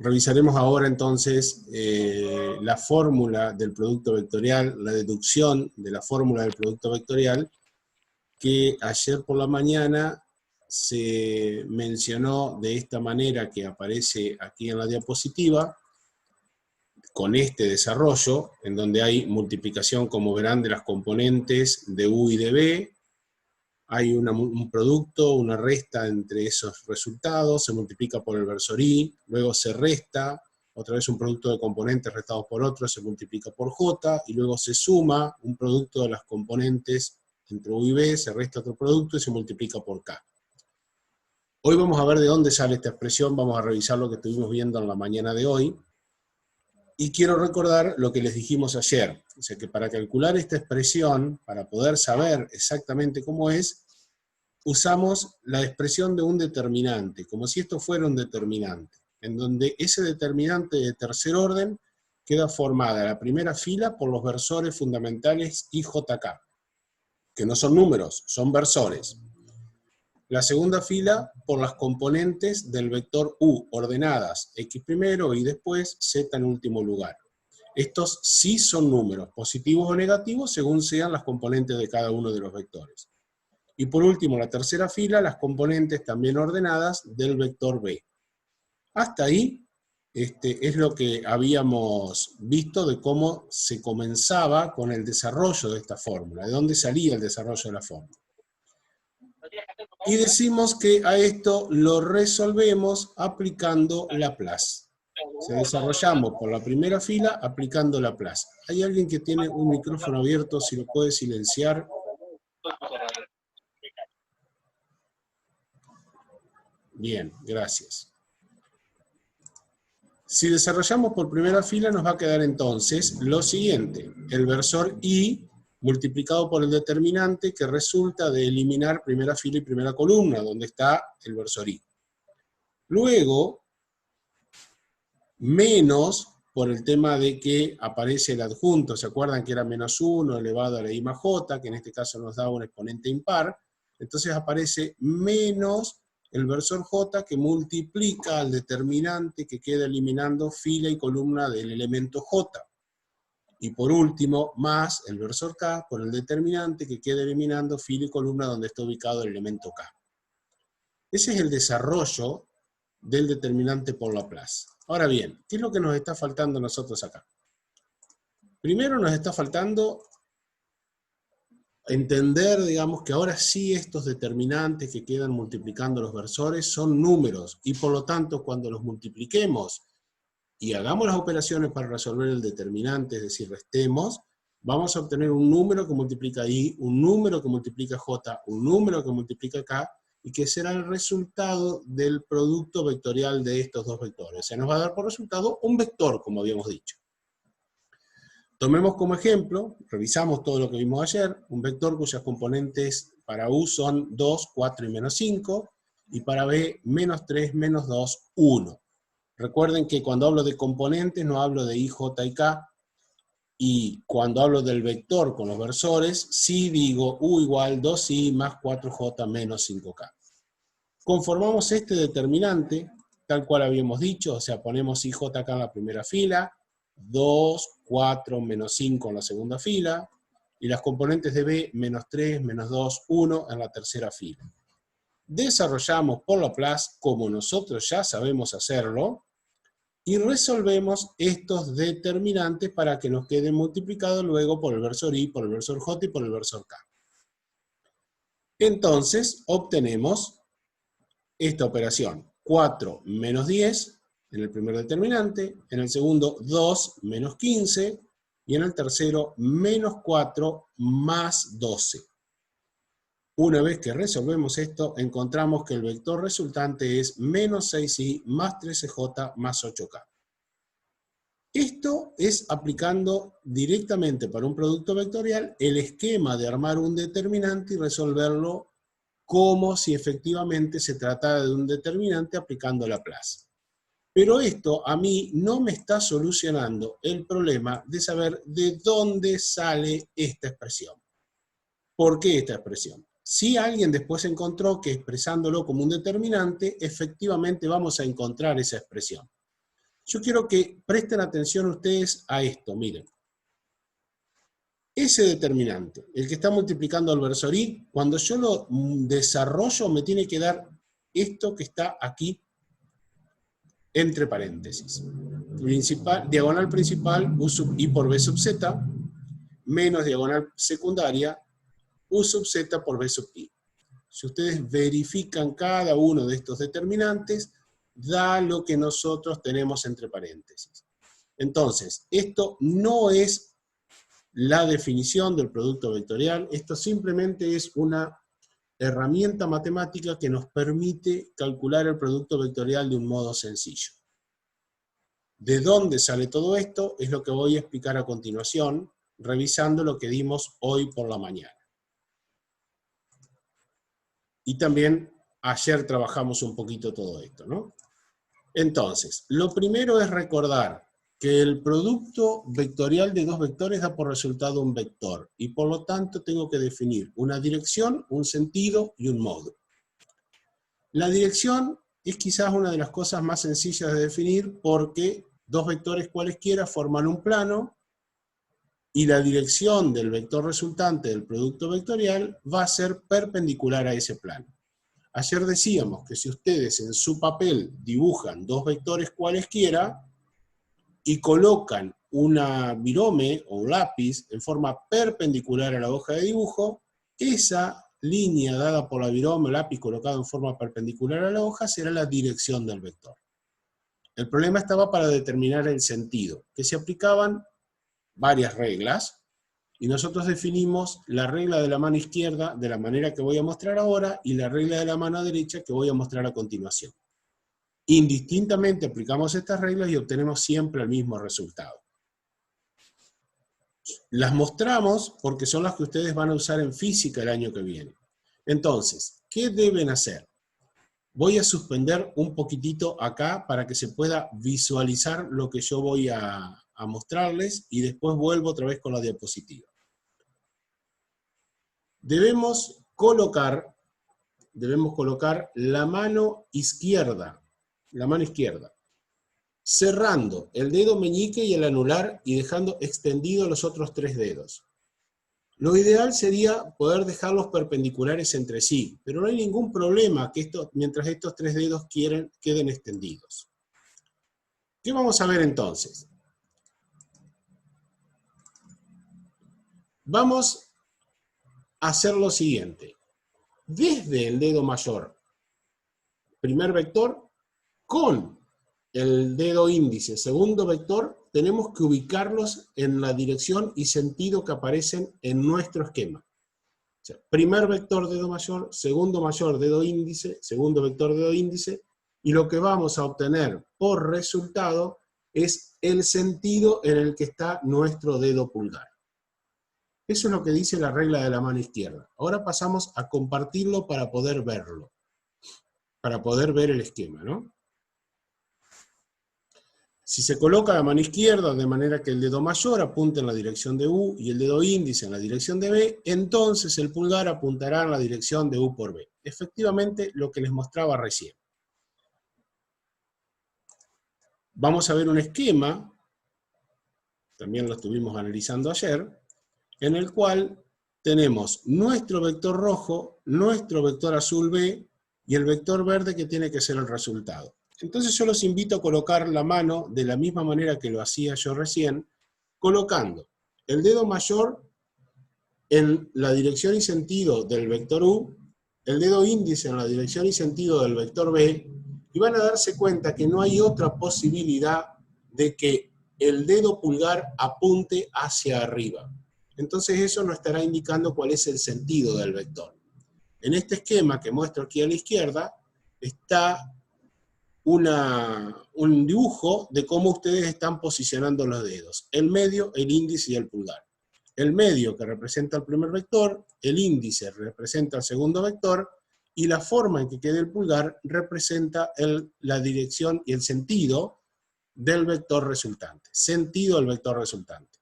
Revisaremos ahora entonces la fórmula del producto vectorial, la deducción de la fórmula del producto vectorial, que ayer por la mañana se mencionó de esta manera que aparece aquí en la diapositiva, con este desarrollo, en donde hay multiplicación, como verán, de las componentes de U y de B, hay un producto, una resta entre esos resultados, se multiplica por el versor I, luego se resta, otra vez un producto de componentes restados por otro, se multiplica por J, y luego se suma un producto de las componentes entre U y B, se resta otro producto y se multiplica por K. Hoy vamos a ver de dónde sale esta expresión, vamos a revisar lo que estuvimos viendo en la mañana de hoy, y quiero recordar lo que les dijimos ayer, o sea que para calcular esta expresión, para poder saber exactamente cómo es, usamos la expresión de un determinante, como si esto fuera un determinante, en donde ese determinante de tercer orden queda formada la primera fila por los versores fundamentales I, J, K, que no son números, son versores. La segunda fila por las componentes del vector U, ordenadas X primero, Y después, Z en último lugar. Estos sí son números, positivos o negativos, según sean las componentes de cada uno de los vectores. Y por último, la tercera fila, las componentes también ordenadas del vector B. Hasta ahí es lo que habíamos visto de cómo se comenzaba con el desarrollo de esta fórmula, de dónde salía el desarrollo de la fórmula. Y decimos que a esto lo resolvemos aplicando Laplace. Se desarrollamos por la primera fila aplicando Laplace. ¿Hay alguien que tiene un micrófono abierto? Si lo puede silenciar. Bien, gracias. Si desarrollamos por primera fila nos va a quedar entonces lo siguiente. El versor I multiplicado por el determinante que resulta de eliminar primera fila y primera columna, donde está el versor I. Luego, menos por el tema de que aparece el adjunto, ¿se acuerdan que era menos 1 elevado a la I más J, que en este caso nos da un exponente impar? Entonces aparece menos el versor J que multiplica al determinante que queda eliminando fila y columna del elemento J. Y por último, más el versor K por el determinante que queda eliminando fila y columna donde está ubicado el elemento K. Ese es el desarrollo del determinante por Laplace. Ahora bien, ¿qué es lo que nos está faltando a nosotros acá? Primero nos está faltando entender, digamos, que ahora sí estos determinantes que quedan multiplicando los versores son números, y por lo tanto cuando los multipliquemos y hagamos las operaciones para resolver el determinante, es decir, restemos, vamos a obtener un número que multiplica I, un número que multiplica J, un número que multiplica K, y que será el resultado del producto vectorial de estos dos vectores. Se nos va a dar por resultado un vector, como habíamos dicho. Tomemos como ejemplo, revisamos todo lo que vimos ayer, un vector cuyas componentes para U son 2, 4 y menos 5, y para B, menos 3, menos 2, 1. Recuerden que cuando hablo de componentes no hablo de I, J y K, y cuando hablo del vector con los versores, sí digo U igual 2I más 4J menos 5K. Conformamos este determinante, tal cual habíamos dicho, o sea, ponemos IJ acá en la primera fila, 2, 4, menos 5 en la segunda fila, y las componentes de B, menos 3, menos 2, 1 en la tercera fila. Desarrollamos por Laplace, como nosotros ya sabemos hacerlo, y resolvemos estos determinantes para que nos queden multiplicados luego por el versor I, por el versor J y por el versor K. Entonces, obtenemos esta operación, 4 menos 10 en el primer determinante, en el segundo 2 menos 15, y en el tercero menos 4 más 12. Una vez que resolvemos esto, encontramos que el vector resultante es menos 6i más 13j más 8k. Esto es aplicando directamente para un producto vectorial el esquema de armar un determinante y resolverlo como si efectivamente se tratara de un determinante aplicando Laplace. Pero esto a mí no me está solucionando el problema de saber de dónde sale esta expresión. ¿Por qué esta expresión? Si alguien después encontró que expresándolo como un determinante, efectivamente vamos a encontrar esa expresión. Yo quiero que presten atención ustedes a esto, miren. Ese determinante, el que está multiplicando al versorí, cuando yo lo desarrollo me tiene que dar esto que está aquí entre paréntesis. Diagonal principal, U sub I por B sub Z, menos diagonal secundaria, U sub Z por B sub I. Si ustedes verifican cada uno de estos determinantes, da lo que nosotros tenemos entre paréntesis. Entonces, esto no es la definición del producto vectorial, esto simplemente es una herramienta matemática que nos permite calcular el producto vectorial de un modo sencillo. ¿De dónde sale todo esto? Es lo que voy a explicar a continuación, revisando lo que dimos hoy por la mañana. Y también ayer trabajamos un poquito todo esto, ¿no? Entonces, lo primero es recordar que el producto vectorial de dos vectores da por resultado un vector, y por lo tanto tengo que definir una dirección, un sentido y un modo. La dirección es quizás una de las cosas más sencillas de definir porque dos vectores cualesquiera forman un plano, y la dirección del vector resultante del producto vectorial va a ser perpendicular a ese plano. Ayer decíamos que si ustedes en su papel dibujan dos vectores cualesquiera y colocan una virome o un lápiz en forma perpendicular a la hoja de dibujo, esa línea dada por la virome o lápiz colocado en forma perpendicular a la hoja será la dirección del vector. El problema estaba para determinar el sentido, que se aplicaban varias reglas, y nosotros definimos la regla de la mano izquierda de la manera que voy a mostrar ahora, y la regla de la mano derecha que voy a mostrar a continuación. Indistintamente aplicamos estas reglas y obtenemos siempre el mismo resultado. Las mostramos porque son las que ustedes van a usar en física el año que viene. Entonces, ¿qué deben hacer? Voy a suspender un poquitito acá para que se pueda visualizar lo que yo voy a mostrarles, y después vuelvo otra vez con la diapositiva. Debemos colocar la mano izquierda, cerrando el dedo meñique y el anular y dejando extendidos los otros tres dedos. Lo ideal sería poder dejarlos perpendiculares entre sí, pero no hay ningún problema mientras estos tres dedos queden extendidos. ¿Qué vamos a ver entonces? Vamos a hacer lo siguiente. Desde el dedo mayor, primer vector, con el dedo índice, segundo vector, tenemos que ubicarlos en la dirección y sentido que aparecen en nuestro esquema. O sea, primer vector, dedo mayor, segundo mayor, dedo índice, segundo vector, dedo índice, y lo que vamos a obtener por resultado es el sentido en el que está nuestro dedo pulgar. Eso es lo que dice la regla de la mano izquierda. Ahora pasamos a compartirlo para poder verlo, para poder ver el esquema, ¿no? Si se coloca la mano izquierda de manera que el dedo mayor apunte en la dirección de U y el dedo índice en la dirección de B, entonces el pulgar apuntará en la dirección de U por B. Efectivamente, lo que les mostraba recién. Vamos a ver un esquema, también lo estuvimos analizando ayer, en el cual tenemos nuestro vector rojo, nuestro vector azul B y el vector verde que tiene que ser el resultado. Entonces yo los invito a colocar la mano de la misma manera que lo hacía yo recién, colocando el dedo mayor en la dirección y sentido del vector U, el dedo índice en la dirección y sentido del vector B, y van a darse cuenta que no hay otra posibilidad de que el dedo pulgar apunte hacia arriba. Entonces eso nos estará indicando cuál es el sentido del vector. En este esquema que muestro aquí a la izquierda, está un dibujo de cómo ustedes están posicionando los dedos. El medio, el índice y el pulgar. El medio que representa el primer vector, el índice representa el segundo vector, y la forma en que quede el pulgar representa la dirección y el sentido del vector resultante. Sentido del vector resultante.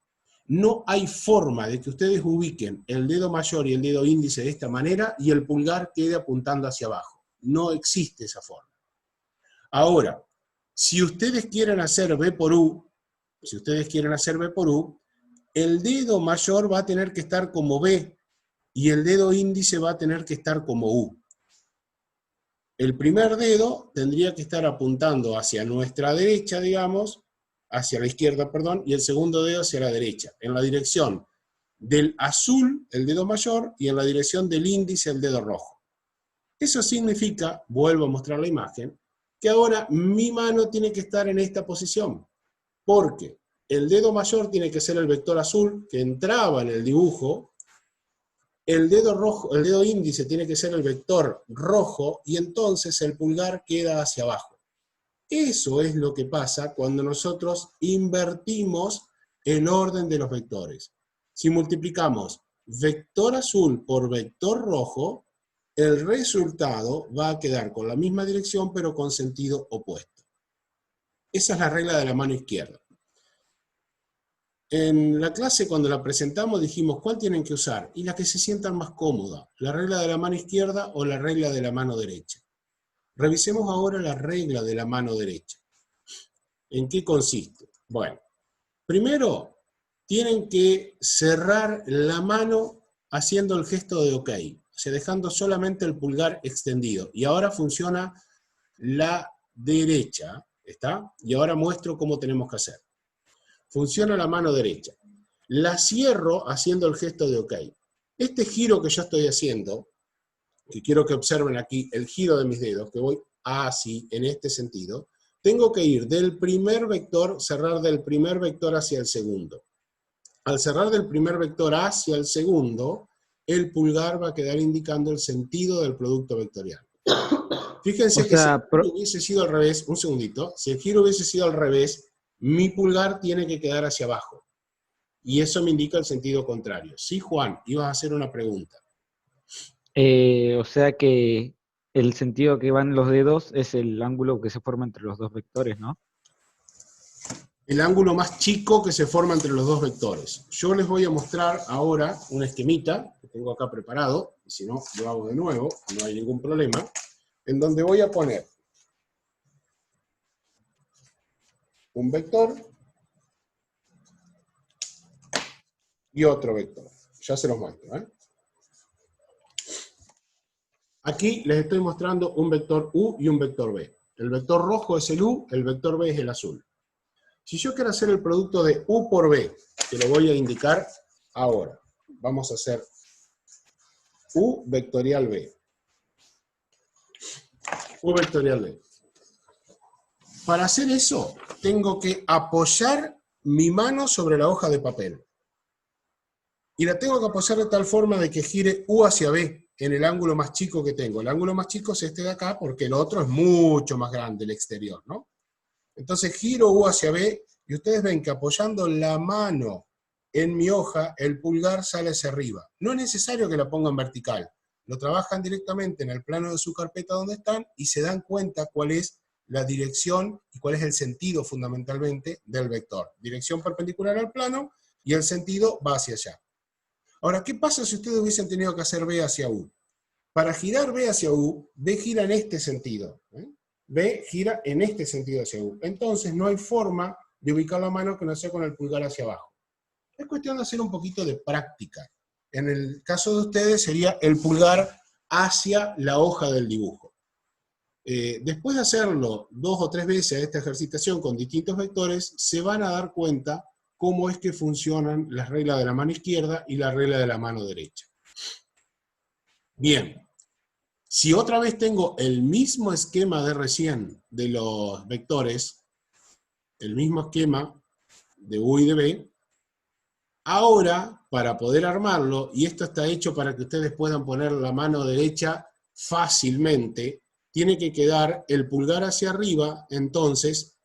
No hay forma de que ustedes ubiquen el dedo mayor y el dedo índice de esta manera y el pulgar quede apuntando hacia abajo. No existe esa forma. Ahora, Si ustedes quieren hacer B por U, si ustedes quieren hacer B por U, el dedo mayor va a tener que estar como B y el dedo índice va a tener que estar como U. El primer dedo tendría que estar apuntando hacia nuestra derecha, digamos, hacia la izquierda, perdón, y el segundo dedo hacia la derecha, en la dirección del azul, el dedo mayor, y en la dirección del índice, el dedo rojo. Eso significa, vuelvo a mostrar la imagen, que ahora mi mano tiene que estar en esta posición, porque el dedo mayor tiene que ser el vector azul que entraba en el dibujo, el dedo rojo, el dedo índice tiene que ser el vector rojo, y entonces el pulgar queda hacia abajo. Eso es lo que pasa cuando nosotros invertimos el orden de los vectores. Si multiplicamos vector azul por vector rojo, el resultado va a quedar con la misma dirección pero con sentido opuesto. Esa es la regla de la mano izquierda. En la clase cuando la presentamos dijimos ¿cuál tienen que usar? Y la que se sientan más cómoda, la regla de la mano izquierda o la regla de la mano derecha. Revisemos ahora la regla de la mano derecha. ¿En qué consiste? Bueno, primero tienen que cerrar la mano haciendo el gesto de OK, o sea, dejando solamente el pulgar extendido. Y ahora funciona la derecha, ¿está? Y ahora muestro cómo tenemos que hacer. Funciona la mano derecha. La cierro haciendo el gesto de OK. Este giro que yo estoy haciendo, que quiero que observen aquí, el giro de mis dedos, que voy así, en este sentido, tengo que ir del primer vector, cerrar del primer vector hacia el segundo. Al cerrar del primer vector hacia el segundo, el pulgar va a quedar indicando el sentido del producto vectorial. O Fíjense que si el sea, giro hubiese sido al revés, un segundito, si el giro hubiese sido al revés, mi pulgar tiene que quedar hacia abajo. Y eso me indica el sentido contrario. Sí, Juan, ibas a hacer una pregunta. o sea que el sentido que van los dedos es el ángulo que se forma entre los dos vectores, ¿no? El ángulo más chico que se forma entre los dos vectores. Yo les voy a mostrar ahora un esquemita que tengo acá preparado, y si no, lo hago de nuevo, no hay ningún problema, en donde voy a poner un vector y otro vector. Ya se los muestro, ¿eh? Aquí les estoy mostrando un vector U y un vector B. El vector rojo es el U, el vector B es el azul. Si yo quiero hacer el producto de U por B, que lo voy a indicar ahora, vamos a hacer U vectorial B. U vectorial B. Para hacer eso, tengo que apoyar mi mano sobre la hoja de papel. Y la tengo que apoyar de tal forma de que gire U hacia B, en el ángulo más chico que tengo. El ángulo más chico es este de acá, porque el otro es mucho más grande, el exterior, ¿no? Entonces giro U hacia B, y ustedes ven que apoyando la mano en mi hoja, el pulgar sale hacia arriba. No es necesario que la pongan vertical. Lo trabajan directamente en el plano de su carpeta donde están, y se dan cuenta cuál es la dirección y cuál es el sentido fundamentalmente del vector. Dirección perpendicular al plano, y el sentido va hacia allá. Ahora, ¿qué pasa si ustedes hubiesen tenido que hacer B hacia U? Para girar B hacia U, B gira en este sentido. B gira en este sentido hacia U. Entonces no hay forma de ubicar la mano que no sea con el pulgar hacia abajo. Es cuestión de hacer un poquito de práctica. En el caso de ustedes sería el pulgar hacia la hoja del dibujo. Después de hacerlo 2 o 3 veces esta ejercitación con distintos vectores, se van a dar cuenta cómo es que funcionan las reglas de la mano izquierda y la regla de la mano derecha. Bien, si otra vez tengo el mismo esquema de recién de los vectores, el mismo esquema de U y de B, ahora, para poder armarlo, y esto está hecho para que ustedes puedan poner la mano derecha fácilmente, tiene que quedar el pulgar hacia arriba. Entonces,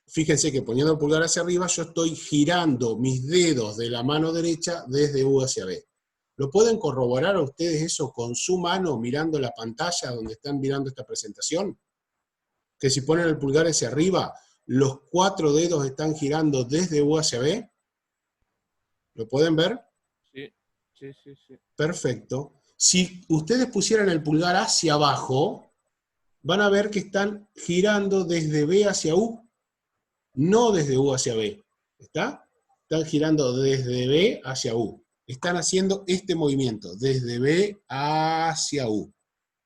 fíjense que poniendo el pulgar hacia arriba, yo estoy girando mis dedos de la mano derecha desde U hacia B. ¿Lo pueden corroborar a ustedes eso con su mano mirando la pantalla donde están mirando esta presentación? Que si ponen el pulgar hacia arriba, los 4 dedos están girando desde U hacia B. ¿Lo pueden ver? Sí, sí, sí, sí. Perfecto. Si ustedes pusieran el pulgar hacia abajo, van a ver que están girando desde B hacia U, no desde U hacia B. ¿Está? Están girando desde B hacia U. Están haciendo este movimiento, desde B hacia U.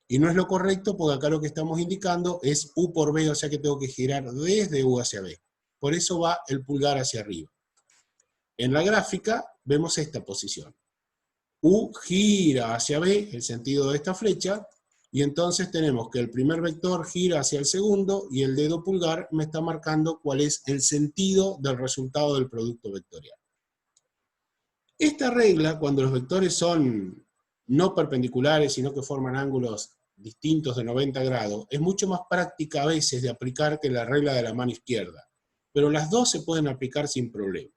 Y no es lo correcto porque acá lo que estamos indicando es U por B, o sea que tengo que girar desde U hacia B. Por eso va el pulgar hacia arriba. En la gráfica vemos esta posición. U gira hacia B, el sentido de esta flecha, y entonces tenemos que el primer vector gira hacia el segundo y el dedo pulgar me está marcando cuál es el sentido del resultado del producto vectorial. Esta regla, cuando los vectores son no perpendiculares, sino que forman ángulos distintos de 90 grados, es mucho más práctica a veces de aplicar que la regla de la mano izquierda, pero las dos se pueden aplicar sin problema.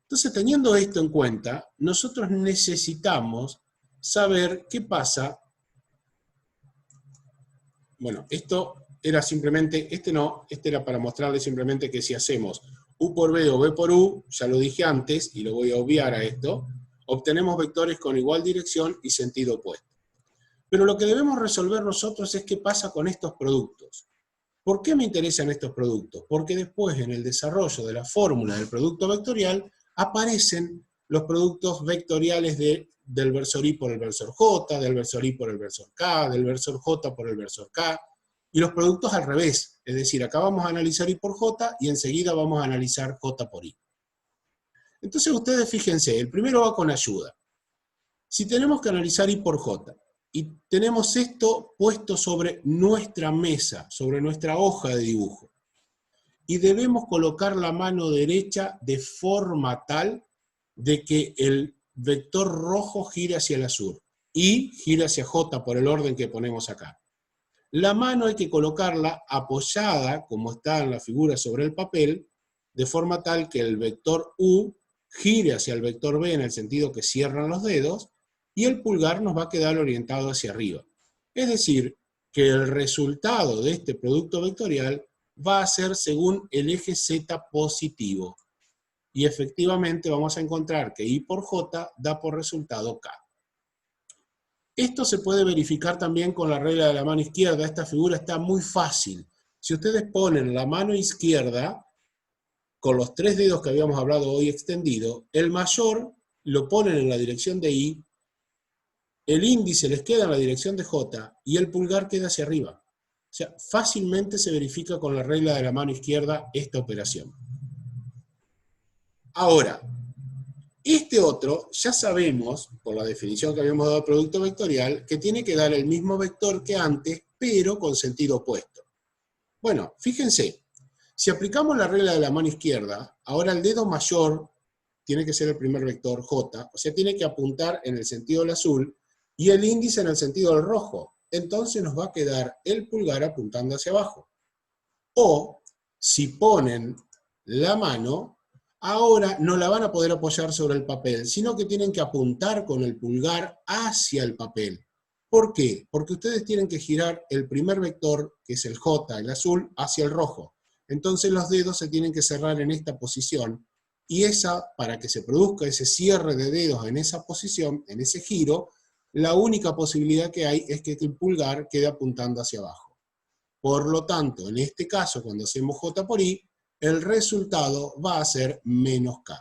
Entonces, teniendo esto en cuenta, nosotros necesitamos saber qué pasa. Bueno, esto era simplemente, este era para mostrarles simplemente que si hacemos U por B o B por U, ya lo dije antes, y lo voy a obviar a esto, obtenemos vectores con igual dirección y sentido opuesto. Pero lo que debemos resolver nosotros es qué pasa con estos productos. ¿Por qué me interesan estos productos? Porque después, en el desarrollo de la fórmula del producto vectorial, aparecen los productos vectoriales del versor I por el versor J, del versor I por el versor K, del versor J por el versor K, y los productos al revés, es decir, acá vamos a analizar I por J y enseguida vamos a analizar J por I. Entonces ustedes fíjense, el primero va con ayuda. Si tenemos que analizar I por J, y tenemos esto puesto sobre nuestra mesa, sobre nuestra hoja de dibujo, y debemos colocar la mano derecha de forma tal de que el vector rojo gire hacia el azul y gire hacia J por el orden que ponemos acá. La mano hay que colocarla apoyada, como está en la figura sobre el papel, de forma tal que el vector U gire hacia el vector B en el sentido que cierran los dedos, y el pulgar nos va a quedar orientado hacia arriba. Es decir, que el resultado de este producto vectorial va a ser según el eje Z positivo. Y efectivamente vamos a encontrar que I por J da por resultado K. Esto se puede verificar también con la regla de la mano izquierda. Esta figura está muy fácil. Si ustedes ponen la mano izquierda con los tres dedos que habíamos hablado hoy extendido, el mayor lo ponen en la dirección de I, el índice les queda en la dirección de J y el pulgar queda hacia arriba. O sea, fácilmente se verifica con la regla de la mano izquierda esta operación. Ahora, este otro, ya sabemos, por la definición que habíamos dado al producto vectorial, que tiene que dar el mismo vector que antes, pero con sentido opuesto. Bueno, fíjense, si aplicamos la regla de la mano izquierda, ahora el dedo mayor tiene que ser el primer vector J, o sea, tiene que apuntar en el sentido del azul, y el índice en el sentido del rojo. Entonces nos va a quedar el pulgar apuntando hacia abajo. O, si ponen la mano, ahora no la van a poder apoyar sobre el papel, sino que tienen que apuntar con el pulgar hacia el papel. ¿Por qué? Porque ustedes tienen que girar el primer vector, que es el J, el azul, hacia el rojo. Entonces los dedos se tienen que cerrar en esta posición, y para que se produzca ese cierre de dedos en esa posición, en ese giro, la única posibilidad que hay es que el pulgar quede apuntando hacia abajo. Por lo tanto, en este caso, cuando hacemos J por I, el resultado va a ser menos K.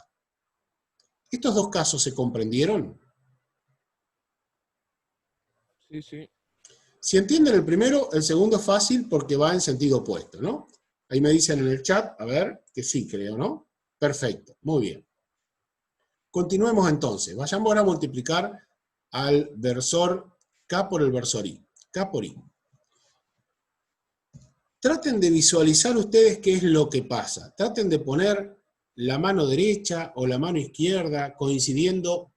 ¿Estos dos casos se comprendieron? Sí, sí. Si entienden el primero, el segundo es fácil porque va en sentido opuesto, ¿no? Ahí me dicen en el chat, a ver, que sí, creo, ¿no? Perfecto, muy bien. Continuemos entonces. Vayamos ahora a multiplicar al versor K por el versor I. K por I. Traten de visualizar ustedes qué es lo que pasa. Traten de poner la mano derecha o la mano izquierda coincidiendo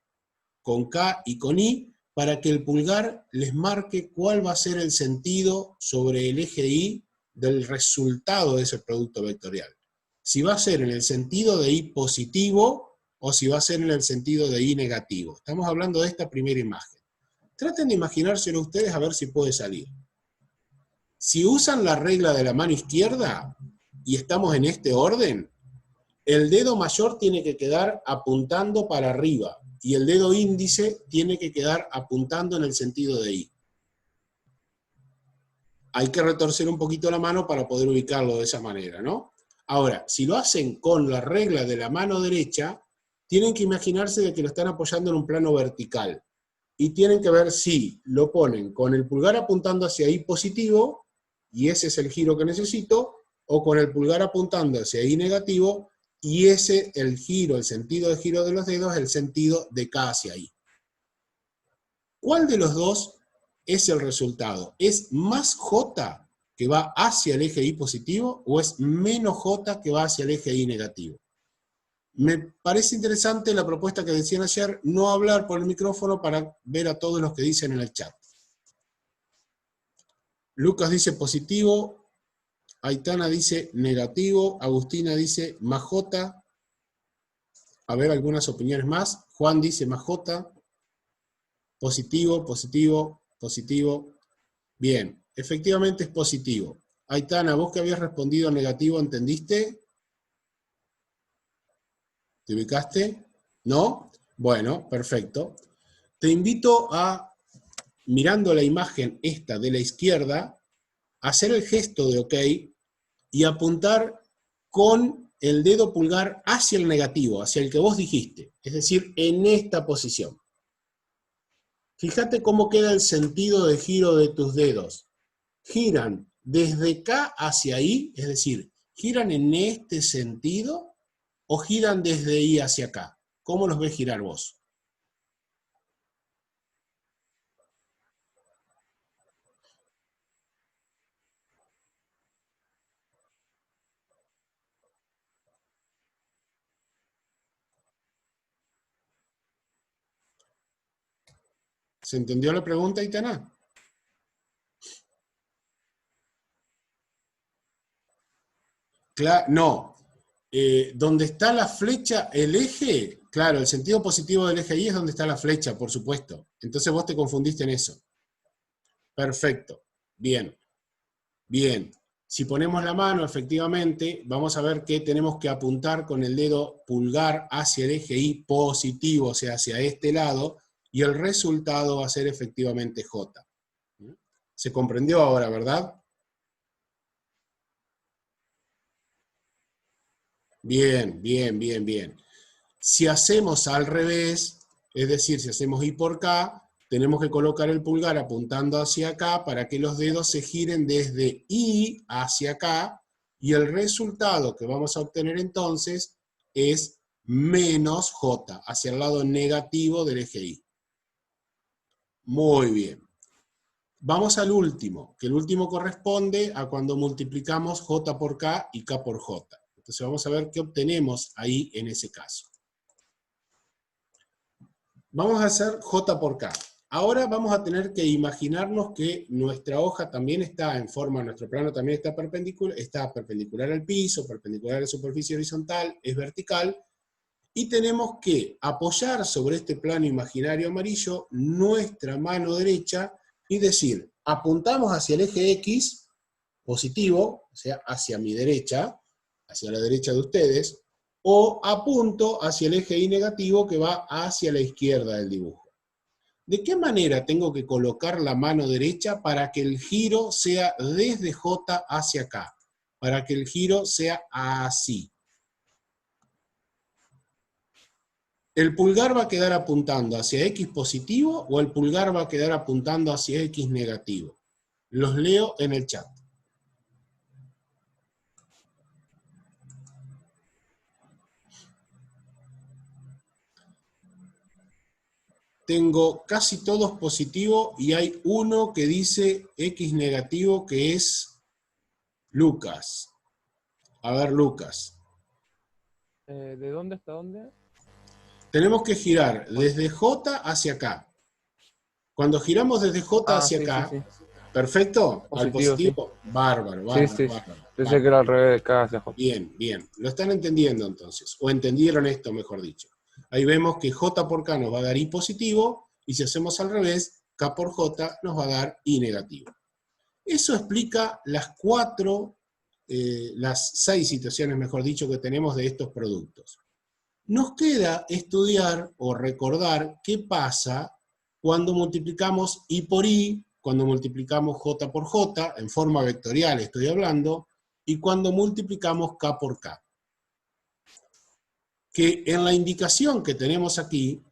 con K y con I para que el pulgar les marque cuál va a ser el sentido sobre el eje I del resultado de ese producto vectorial. Si va a ser en el sentido de I positivo o si va a ser en el sentido de I negativo. Estamos hablando de esta primera imagen. Traten de imaginárselo ustedes a ver si puede salir. Si usan la regla de la mano izquierda y estamos en este orden, el dedo mayor tiene que quedar apuntando para arriba y el dedo índice tiene que quedar apuntando en el sentido de I. hay que retorcer un poquito la mano para poder ubicarlo de esa manera, ¿no? Ahora, si lo hacen con la regla de la mano derecha, tienen que imaginarse de que lo están apoyando en un plano vertical. Y tienen que ver si lo ponen con el pulgar apuntando hacia ahí positivo, y ese es el giro que necesito, o con el pulgar apuntando hacia ahí negativo, y ese, el giro, el sentido de giro de los dedos, es el sentido de acá hacia ahí. ¿Cuál de los dos es el resultado? ¿Es más J que va hacia el eje Y positivo o es menos J que va hacia el eje Y negativo? Me parece interesante la propuesta que decían ayer, no hablar por el micrófono para ver a todos los que dicen en el chat. Lucas dice positivo, Aitana dice negativo, Agustina dice más J. A ver, algunas opiniones más. Juan dice más J. Positivo, positivo, positivo. Bien, efectivamente es positivo. Aitana, vos que habías respondido negativo, ¿entendiste? ¿Te ubicaste? ¿No? Bueno, perfecto. Te invito a, mirando la imagen esta de la izquierda, a hacer el gesto de OK y apuntar con el dedo pulgar hacia el negativo, hacia el que vos dijiste, es decir, en esta posición. Fíjate cómo queda el sentido de giro de tus dedos. Giran desde acá hacia ahí, es decir, giran en este sentido o giran desde ahí hacia acá. ¿Cómo los ves girar vos? ¿Se entendió la pregunta, Itana? No. Donde está la flecha, el eje, claro, el sentido positivo del eje ahí es donde está la flecha, por supuesto. Entonces vos te confundiste en eso. Perfecto. Bien. Bien. Si ponemos la mano, efectivamente, vamos a ver que tenemos que apuntar con el dedo pulgar hacia el eje Y positivo, o sea, hacia este lado, y el resultado va a ser efectivamente J. ¿Se comprendió ahora, verdad? Bien, bien, bien, bien. Si hacemos al revés, es decir, si hacemos Y por K, tenemos que colocar el pulgar apuntando hacia acá para que los dedos se giren desde Y hacia acá, y el resultado que vamos a obtener entonces es menos J, hacia el lado negativo del eje Y. Muy bien. Vamos al último, que el último corresponde a cuando multiplicamos J por K y K por J. Entonces vamos a ver qué obtenemos ahí en ese caso. Vamos a hacer J por K. Ahora vamos a tener que imaginarnos que nuestra hoja también está en forma, nuestro plano también está perpendicular al piso, perpendicular a la superficie horizontal, es vertical, y tenemos que apoyar sobre este plano imaginario amarillo nuestra mano derecha y decir, apuntamos hacia el eje X positivo, o sea, hacia mi derecha, hacia la derecha de ustedes, o apunto hacia el eje Y negativo que va hacia la izquierda del dibujo. ¿De qué manera tengo que colocar la mano derecha para que el giro sea desde J hacia acá? Para que el giro sea así. ¿El pulgar va a quedar apuntando hacia X positivo o el pulgar va a quedar apuntando hacia X negativo? Los leo en el chat. Tengo casi todos positivos y hay uno que dice X negativo, que es Lucas. A ver, Lucas. ¿De dónde hasta dónde? Tenemos que girar desde J hacia acá. Cuando giramos desde J hacia acá, sí. ¿perfecto? Al Positivo, positivo, bárbaro, bárbaro, Sí. bárbaro. Pensé que era al revés de K hacia J. Bien, bien. Lo están entendiendo entonces, o entendieron esto, mejor dicho. Ahí vemos que J por K nos va a dar Y positivo, y si hacemos al revés, K por J nos va a dar Y negativo. Eso explica las seis situaciones, mejor dicho, que tenemos de estos productos. Nos queda estudiar o recordar qué pasa cuando multiplicamos Y por Y cuando multiplicamos j por j, en forma vectorial estoy hablando, y cuando multiplicamos k por k. Que en la indicación que tenemos aquí,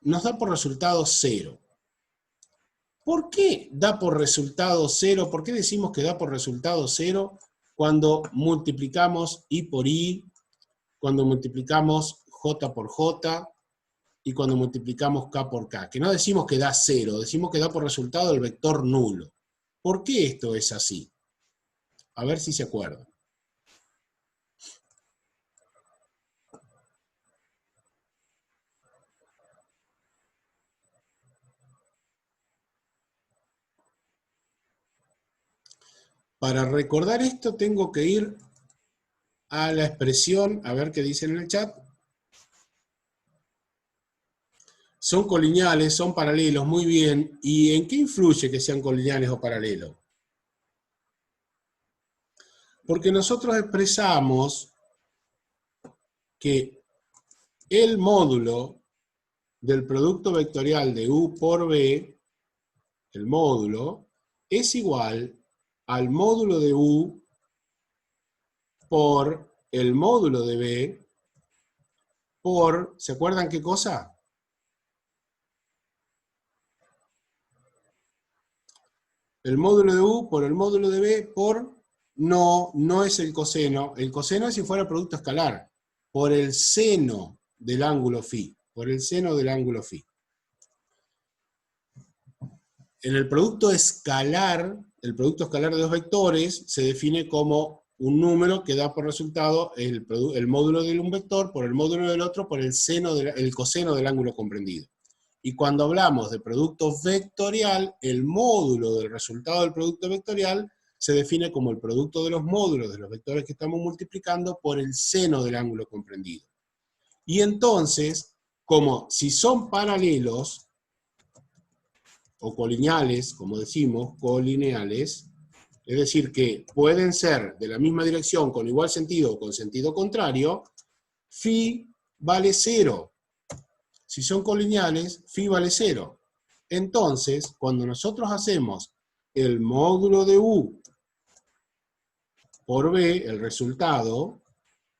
nos da por resultado 0. ¿Por qué da por resultado 0? ¿Por qué decimos que da por resultado 0 cuando multiplicamos i por i, cuando multiplicamos j por j y cuando multiplicamos k por k? Que no decimos que da 0, decimos que da por resultado el vector nulo. ¿Por qué esto es así? A ver si se acuerdan. Para recordar esto tengo que ir a la expresión, a ver qué dicen en el chat. Son colineales, son paralelos, muy bien. ¿Y en qué influye que sean colineales o paralelos? Porque nosotros expresamos que el módulo del producto vectorial de u por b, el módulo, es igual al módulo de u por el módulo de b por, ¿se acuerdan qué cosa? El módulo de u por el módulo de b por, no es el coseno es si fuera producto escalar, por el seno del ángulo φ, por el seno del ángulo φ. En el producto escalar de dos vectores se define como un número que da por resultado el módulo de un vector por el módulo del otro por el coseno del ángulo comprendido. Y cuando hablamos de producto vectorial, el módulo del resultado del producto vectorial se define como el producto de los módulos de los vectores que estamos multiplicando por el seno del ángulo comprendido. Y entonces, como si son paralelos, o colineales, como decimos, colineales, es decir, que pueden ser de la misma dirección con igual sentido o con sentido contrario, φ vale 0. Si son colineales, φ vale 0. Entonces, cuando nosotros hacemos el módulo de u por b, el resultado,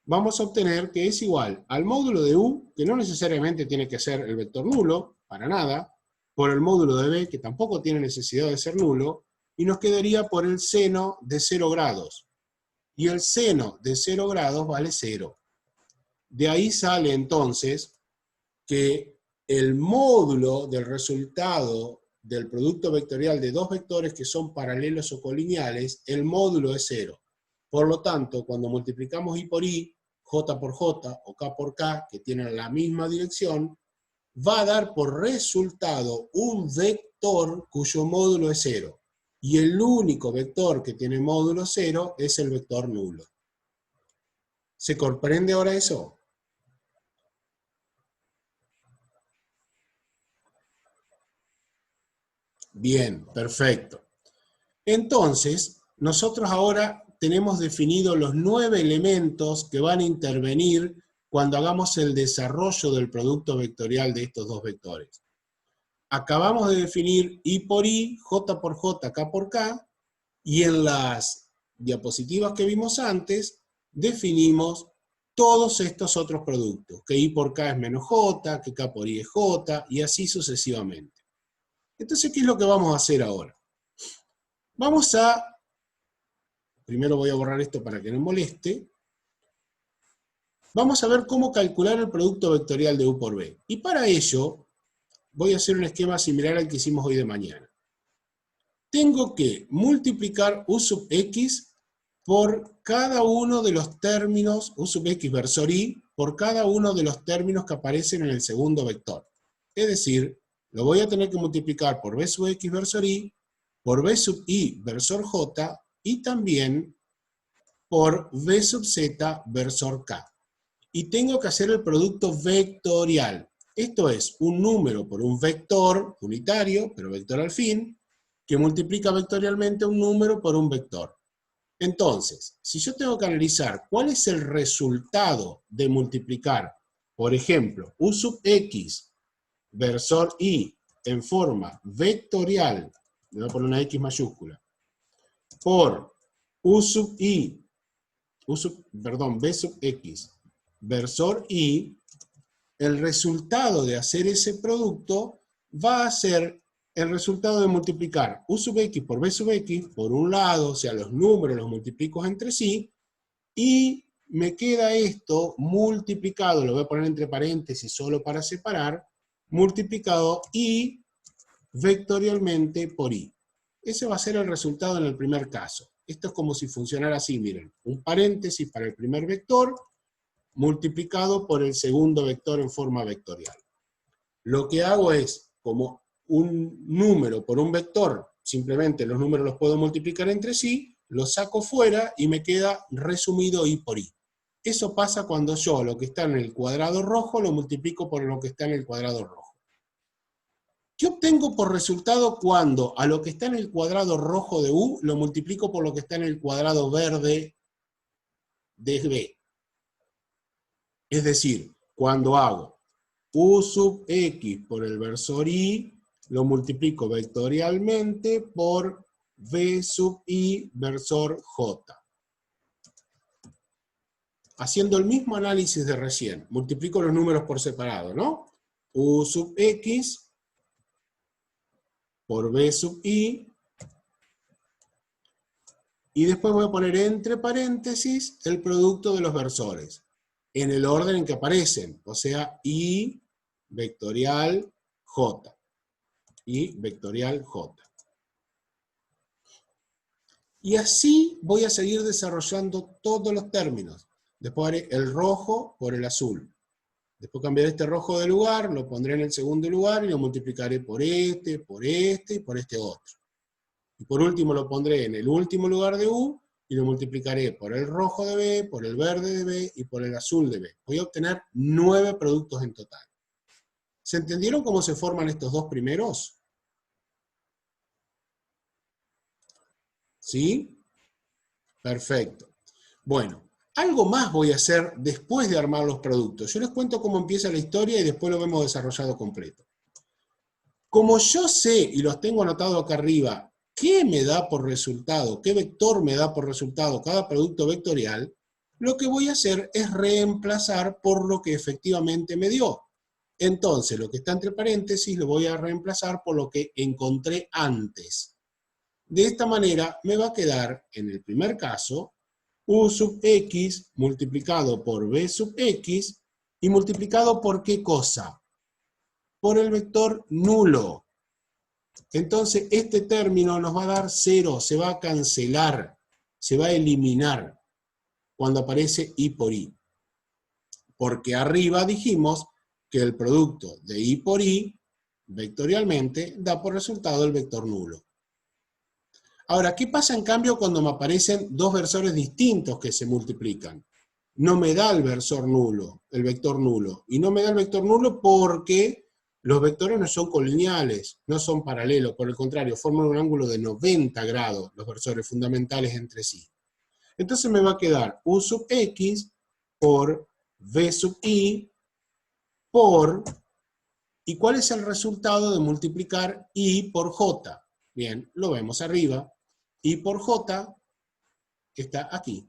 vamos a obtener que es igual al módulo de u, que no necesariamente tiene que ser el vector nulo, para nada, por el módulo de b, que tampoco tiene necesidad de ser nulo, y nos quedaría por el seno de 0 grados. Y el seno de 0 grados vale 0. De ahí sale entonces que el módulo del resultado del producto vectorial de dos vectores que son paralelos o colineales, el módulo es 0. Por lo tanto, cuando multiplicamos i por i, j por j o k por k, que tienen la misma dirección, va a dar por resultado un vector cuyo módulo es 0. Y el único vector que tiene módulo 0 es el vector nulo. ¿Se comprende ahora eso? Bien, perfecto. Entonces, nosotros ahora tenemos definidos los 9 elementos que van a intervenir cuando hagamos el desarrollo del producto vectorial de estos dos vectores. Acabamos de definir i por i, j por j, k por k, y en las diapositivas que vimos antes, definimos todos estos otros productos, que i por k es menos j, que k por i es j, y así sucesivamente. Entonces, ¿qué es lo que vamos a hacer ahora? Primero voy a borrar esto para que no moleste. Vamos a ver cómo calcular el producto vectorial de u por b. Y para ello, voy a hacer un esquema similar al que hicimos hoy de mañana. Tengo que multiplicar u sub x por cada uno de los términos, u sub x versor i, por cada uno de los términos que aparecen en el segundo vector. Es decir, lo voy a tener que multiplicar por b sub x versor i, por b sub i versor j, y también por b sub z versor k. Y tengo que hacer el producto vectorial. Esto es un número por un vector unitario, pero vector al fin, que multiplica vectorialmente un número por un vector. Entonces, si yo tengo que analizar cuál es el resultado de multiplicar, por ejemplo, u sub x versor i en forma vectorial, le voy a poner una X mayúscula, por U sub I, B sub X, versor I, el resultado de hacer ese producto va a ser el resultado de multiplicar U sub X por B sub X, por un lado, o sea, los números los multiplico entre sí, y me queda esto multiplicado, lo voy a poner entre paréntesis solo para separar, multiplicado I vectorialmente por I. Ese va a ser el resultado en el primer caso. Esto es como si funcionara así, miren, un paréntesis para el primer vector, multiplicado por el segundo vector en forma vectorial. Lo que hago es, como un número por un vector, simplemente los números los puedo multiplicar entre sí, los saco fuera y me queda resumido I por I. Eso pasa cuando yo lo que está en el cuadrado rojo lo multiplico por lo que está en el cuadrado rojo. ¿Qué obtengo por resultado cuando a lo que está en el cuadrado rojo de U lo multiplico por lo que está en el cuadrado verde de B? Es decir, cuando hago U sub X por el versor I, lo multiplico vectorialmente por V sub I versor J. Haciendo el mismo análisis de recién, multiplico los números por separado, ¿no? U sub X por B sub I, y después voy a poner entre paréntesis el producto de los versores, en el orden en que aparecen, o sea, I vectorial J, I vectorial J. Y así voy a seguir desarrollando todos los términos. Después haré el rojo por el azul. Después cambiaré este rojo de lugar, lo pondré en el segundo lugar y lo multiplicaré por este y por este otro. Y por último lo pondré en el último lugar de U y lo multiplicaré por el rojo de B, por el verde de B y por el azul de B. Voy a obtener 9 productos en total. ¿Se entendieron cómo se forman estos dos primeros? ¿Sí? Perfecto. Bueno. Algo más voy a hacer después de armar los productos. Yo les cuento cómo empieza la historia y después lo vemos desarrollado completo. Como yo sé, y los tengo anotado acá arriba, qué me da por resultado, qué vector me da por resultado cada producto vectorial, lo que voy a hacer es reemplazar por lo que efectivamente me dio. Entonces, lo que está entre paréntesis lo voy a reemplazar por lo que encontré antes. De esta manera me va a quedar, en el primer caso, U sub X multiplicado por B sub X, y multiplicado por ¿qué cosa? Por el vector nulo. Entonces este término nos va a dar 0, se va a cancelar, se va a eliminar cuando aparece I por I. Porque arriba dijimos que el producto de I por I, vectorialmente, da por resultado el vector nulo. Ahora, ¿qué pasa en cambio cuando me aparecen dos versores distintos que se multiplican? No me da el versor nulo, el vector nulo. Y no me da el vector nulo porque los vectores no son colineales, no son paralelos. Por el contrario, forman un ángulo de 90 grados los versores fundamentales entre sí. Entonces me va a quedar U sub X por V sub I por... ¿Y cuál es el resultado de multiplicar I por J? Bien, lo vemos arriba. I por J está aquí.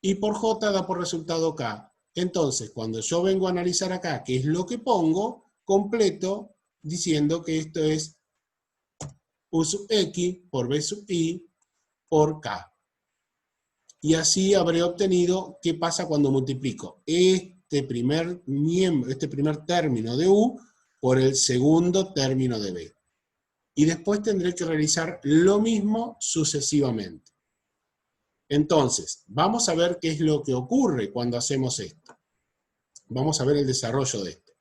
I por J da por resultado K. Entonces, cuando yo vengo a analizar acá qué es lo que pongo, completo diciendo que esto es U sub X por B sub I por K. Y así habré obtenido qué pasa cuando multiplico este primer término de U por el segundo término de B. Y después tendré que realizar lo mismo sucesivamente. Entonces, vamos a ver qué es lo que ocurre cuando hacemos esto. Vamos a ver el desarrollo de esto.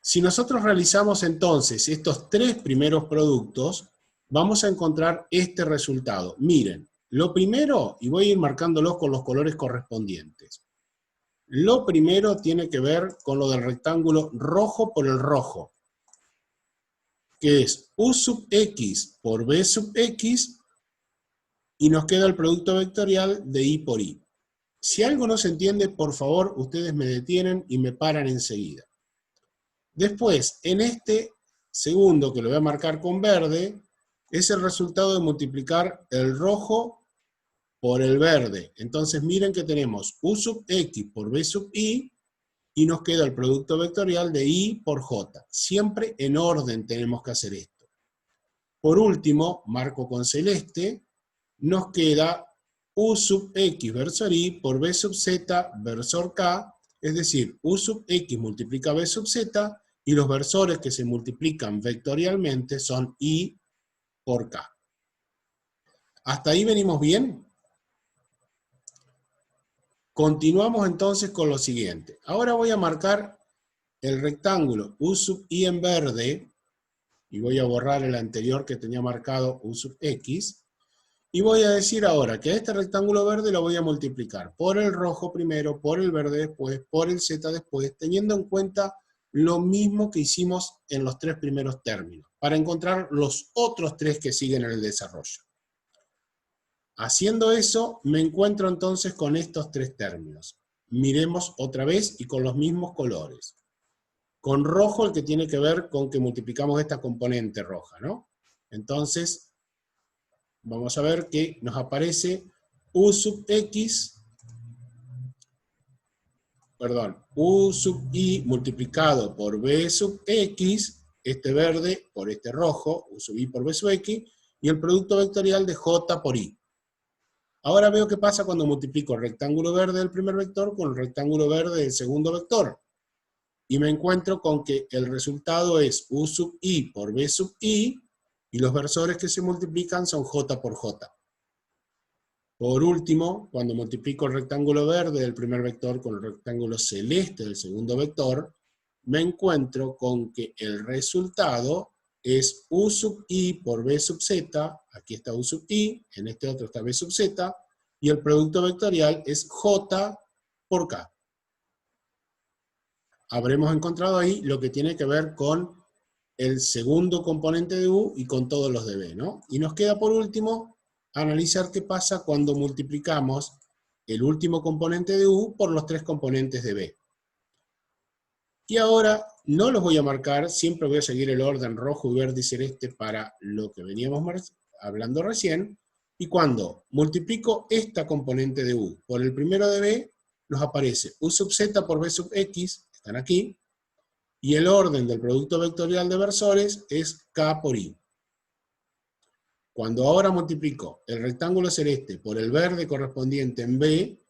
Si nosotros realizamos entonces estos tres primeros productos, vamos a encontrar este resultado. Miren, lo primero, y voy a ir marcándolos con los colores correspondientes. Lo primero tiene que ver con lo del rectángulo rojo por el rojo, que es U sub X por B sub X, y nos queda el producto vectorial de I por I. Si algo no se entiende, por favor, ustedes me detienen y me paran enseguida. Después, en este segundo, que lo voy a marcar con verde, es el resultado de multiplicar el rojo por el verde. Entonces miren que tenemos U sub X por B sub I, y nos queda el producto vectorial de I por J. Siempre en orden tenemos que hacer esto. Por último, marco con celeste, nos queda U sub X versor I por B sub Z versor K, es decir, U sub X multiplica B sub Z, y los versores que se multiplican vectorialmente son I por K. ¿Hasta ahí venimos bien? Continuamos entonces con lo siguiente. Ahora voy a marcar el rectángulo U sub I en verde, y voy a borrar el anterior que tenía marcado U sub X, y voy a decir ahora que a este rectángulo verde lo voy a multiplicar por el rojo primero, por el verde después, por el Z después, teniendo en cuenta lo mismo que hicimos en los tres primeros términos, para encontrar los otros tres que siguen en el desarrollo. Haciendo eso, me encuentro entonces con estos tres términos. Miremos otra vez y con los mismos colores. Con rojo el que tiene que ver con que multiplicamos esta componente roja, ¿no? Entonces, vamos a ver que nos aparece U sub I multiplicado por B sub X, este verde por este rojo, U sub I por B sub X, y el producto vectorial de J por I. Ahora veo qué pasa cuando multiplico el rectángulo verde del primer vector con el rectángulo verde del segundo vector. Y me encuentro con que el resultado es U sub I por B sub I, y los versores que se multiplican son J por J. Por último, cuando multiplico el rectángulo verde del primer vector con el rectángulo celeste del segundo vector, me encuentro con que el resultado es U sub I por B sub Z, aquí está U sub I, en este otro está B sub Z, y el producto vectorial es J por K. Habremos encontrado ahí lo que tiene que ver con el segundo componente de U y con todos los de B, ¿no? Y nos queda por último analizar qué pasa cuando multiplicamos el último componente de U por los tres componentes de B. Y ahora no los voy a marcar, siempre voy a seguir el orden rojo, verde y celeste para lo que veníamos hablando recién, y cuando multiplico esta componente de U por el primero de B, nos aparece U sub Z por B sub X, están aquí, y el orden del producto vectorial de versores es K por I. Cuando ahora multiplico el rectángulo celeste por el verde correspondiente en B,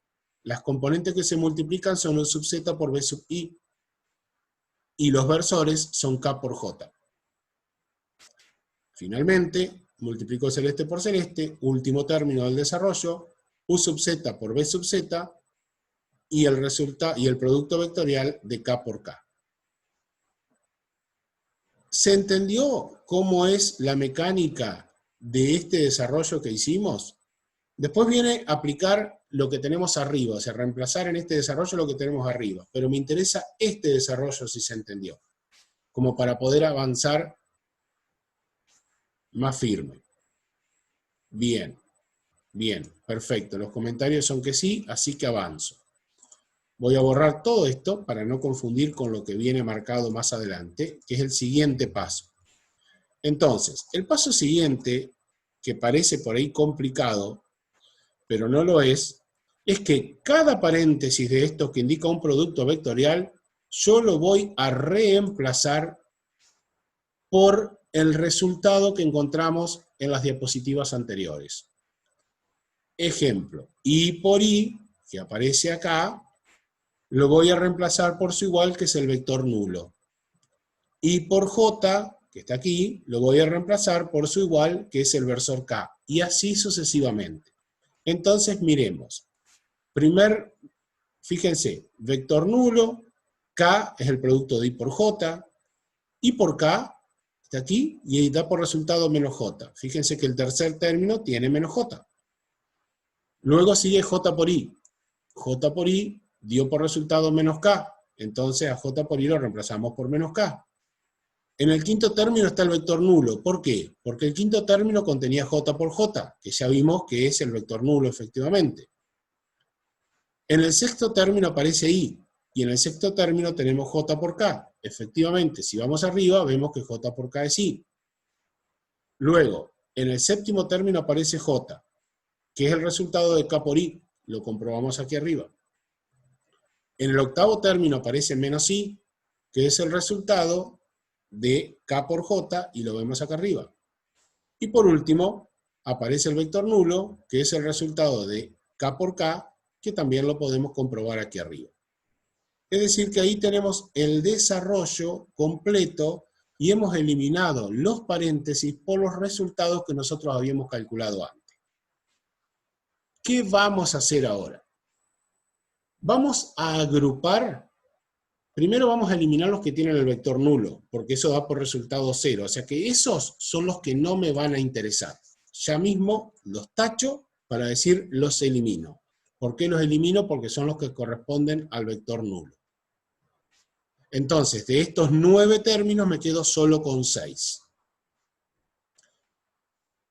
las componentes que se multiplican son U sub Z por B sub I, y los versores son K por J. Finalmente, multiplico celeste por celeste, último término del desarrollo, U sub Z por B sub Z, y el producto vectorial de K por K. ¿Se entendió cómo es la mecánica de este desarrollo que hicimos? Después viene aplicar lo que tenemos arriba, o sea, reemplazar en este desarrollo lo que tenemos arriba. Pero me interesa este desarrollo si se entendió, como para poder avanzar más firme. Bien, bien, perfecto. Los comentarios son que sí, así que avanzo. Voy a borrar todo esto para no confundir con lo que viene marcado más adelante, que es el siguiente paso. Entonces, el paso siguiente, que parece por ahí complicado, pero no lo es que cada paréntesis de esto que indica un producto vectorial, yo lo voy a reemplazar por el resultado que encontramos en las diapositivas anteriores. Ejemplo, I por I, que aparece acá, lo voy a reemplazar por su igual, que es el vector nulo. I por J, que está aquí, lo voy a reemplazar por su igual, que es el versor K, y así sucesivamente. Entonces miremos. Fíjense, vector nulo, K es el producto de I por J, I por K está aquí, y da por resultado menos J. Fíjense que el tercer término tiene menos J. Luego sigue J por I. J por I dio por resultado menos K, entonces a J por I lo reemplazamos por menos K. En el quinto término está el vector nulo. ¿Por qué? Porque el quinto término contenía J por J, que ya vimos que es el vector nulo efectivamente. En el sexto término aparece I. y en el sexto término tenemos J por K. Efectivamente, si vamos arriba, vemos que J por K es I. Luego, en el séptimo término aparece J, que es el resultado de K por I. Lo comprobamos aquí arriba. En el octavo término aparece menos I, que es el resultado de K por J, y lo vemos acá arriba. Y por último, aparece el vector nulo, que es el resultado de K por K, que también lo podemos comprobar aquí arriba. Es decir, que ahí tenemos el desarrollo completo y hemos eliminado los paréntesis por los resultados que nosotros habíamos calculado antes. ¿Qué vamos a hacer ahora? Vamos a agrupar. Primero vamos a eliminar los que tienen el vector nulo, porque eso da por resultado 0. O sea que esos son los que no me van a interesar. Ya mismo los tacho para decir los elimino. ¿Por qué los elimino? Porque son los que corresponden al vector nulo. Entonces, de estos 9 términos me quedo solo con 6.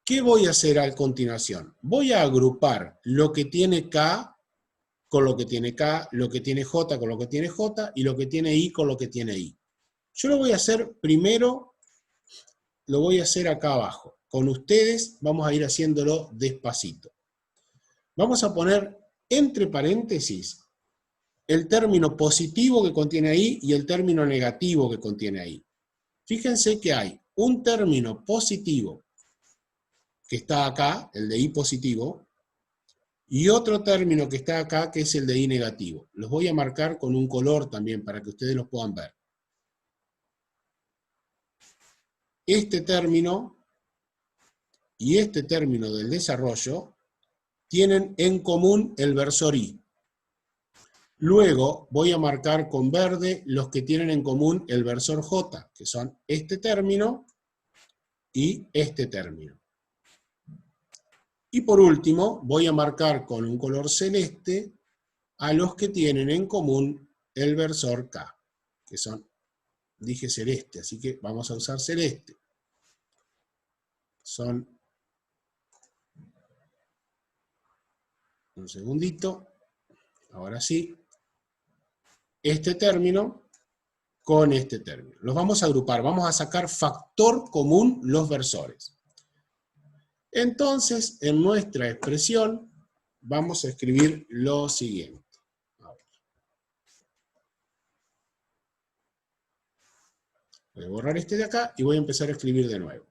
¿Qué voy a hacer a continuación? Voy a agrupar lo que tiene K con lo que tiene K, lo que tiene J con lo que tiene J, y lo que tiene I con lo que tiene I. Yo lo voy a hacer primero, lo voy a hacer acá abajo. Con ustedes vamos a ir haciéndolo despacito. Vamos a poner entre paréntesis el término positivo que contiene ahí y el término negativo que contiene ahí. Fíjense que hay un término positivo que está acá, el de I positivo, y otro término que está acá, que es el de I negativo. Los voy a marcar con un color también, para que ustedes los puedan ver. Este término y este término del desarrollo tienen en común el versor I. Luego voy a marcar con verde los que tienen en común el versor J, que son este término y este término. Y por último, voy a marcar con un color celeste a los que tienen en común el versor K, que son, dije celeste, así que vamos a usar celeste. Son, un segundito, ahora sí, este término con este término. Los vamos a agrupar, vamos a sacar factor común los versores. Entonces, en nuestra expresión, vamos a escribir lo siguiente. Voy a borrar este de acá y voy a empezar a escribir de nuevo.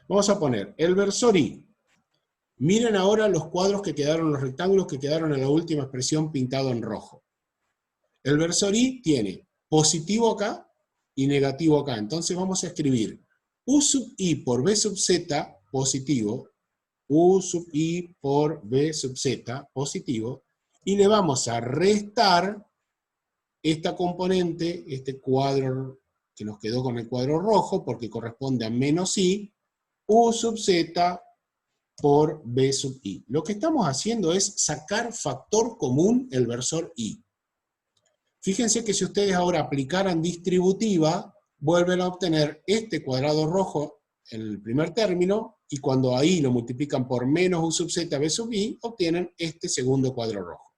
Vamos a poner el versor I. Miren ahora los cuadros que quedaron, los rectángulos que quedaron en la última expresión pintado en rojo. El versor I tiene positivo acá y negativo acá. Entonces vamos a escribir U sub I por B sub Z, positivo, U sub I por B sub Z, positivo, y le vamos a restar esta componente, este cuadro que nos quedó con el cuadro rojo, porque corresponde a menos I, U sub Z por B sub I. Lo que estamos haciendo es sacar factor común el versor I. Fíjense que si ustedes ahora aplicaran distributiva, vuelven a obtener este cuadrado rojo en el primer término, y cuando ahí lo multiplican por menos U sub Z B sub I, obtienen este segundo cuadro rojo.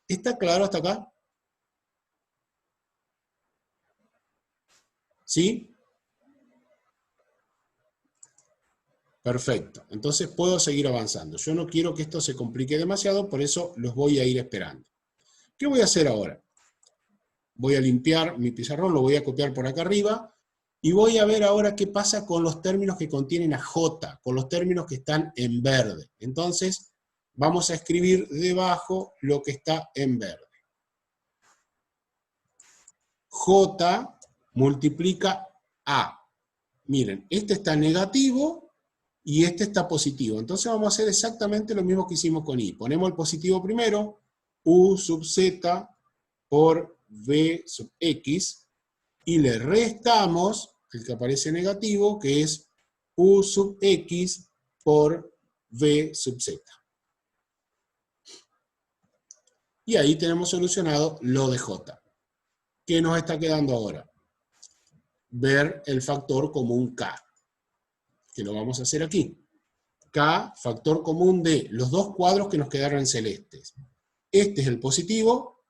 ¿Está claro hasta acá? ¿Sí? Perfecto. Entonces puedo seguir avanzando. Yo no quiero que esto se complique demasiado, por eso los voy a ir esperando. ¿Qué voy a hacer ahora? Voy a limpiar mi pizarrón, lo voy a copiar por acá arriba, y voy a ver ahora qué pasa con los términos que contienen a J, con los términos que están en verde. Entonces, vamos a escribir debajo lo que está en verde. J multiplica A. Miren, este está negativo y este está positivo. Entonces vamos a hacer exactamente lo mismo que hicimos con I. Ponemos el positivo primero, U sub Z por V sub X, y le restamos el que aparece negativo, que es U sub X por V sub Z. Y ahí tenemos solucionado lo de J. ¿Qué nos está quedando ahora? Ver el factor común K, que lo vamos a hacer aquí. K, factor común de los dos cuadros que nos quedaron celestes. Este es el positivo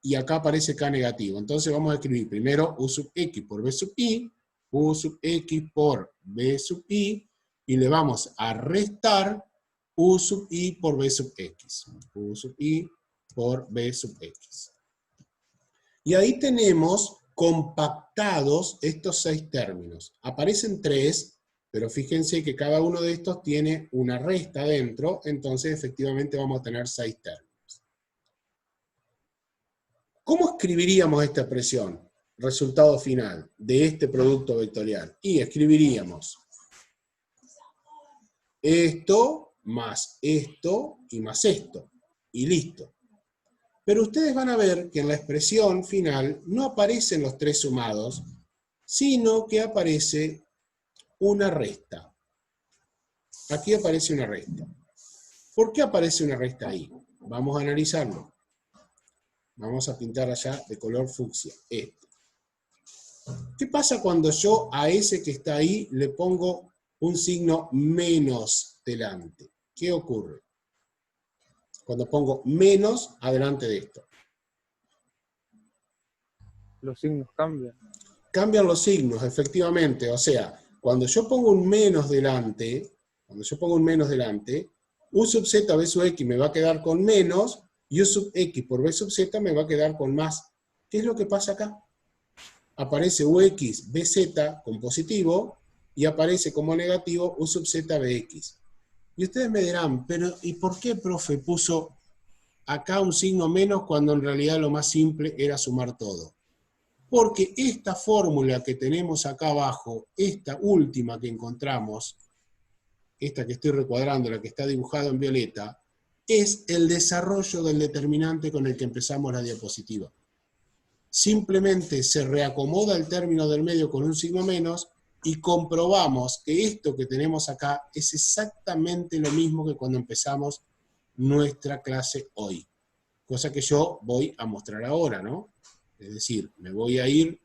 y acá aparece K negativo. Entonces vamos a escribir primero U sub X por B sub I, U sub X por B sub I, y le vamos a restar U sub I por B sub X. U sub I por B sub X. Y ahí tenemos compactados estos 6 términos. Aparecen 3, pero fíjense que cada uno de estos tiene una resta dentro, entonces efectivamente vamos a tener 6 términos. ¿Cómo escribiríamos esta expresión? Resultado final de este producto vectorial. Y escribiríamos esto más esto y más esto. Y listo. Pero ustedes van a ver que en la expresión final no aparecen los 3 sumados, sino que aparece una resta. Aquí aparece una resta. ¿Por qué aparece una resta ahí? Vamos a analizarlo. Vamos a pintar allá de color fucsia. Este. ¿Qué pasa cuando yo a ese que está ahí le pongo un signo menos delante? ¿Qué ocurre? Cuando pongo menos adelante de esto. Los signos cambian. Cambian los signos, efectivamente. O sea, cuando yo pongo un menos delante, U sub z B sub x me va a quedar con menos, y U sub x por B sub z me va a quedar con más. ¿Qué es lo que pasa acá? Aparece Ux BZ con positivo, y aparece como negativo U sub z Bx. Y ustedes me dirán, pero ¿y por qué, profe, puso acá un signo menos cuando en realidad lo más simple era sumar todo? Porque esta fórmula que tenemos acá abajo, esta última que encontramos, esta que estoy recuadrando, la que está dibujada en violeta, es el desarrollo del determinante con el que empezamos la diapositiva. Simplemente se reacomoda el término del medio con un signo menos y comprobamos que esto que tenemos acá es exactamente lo mismo que cuando empezamos nuestra clase hoy. Cosa que yo voy a mostrar ahora, ¿no? Es decir, me voy a ir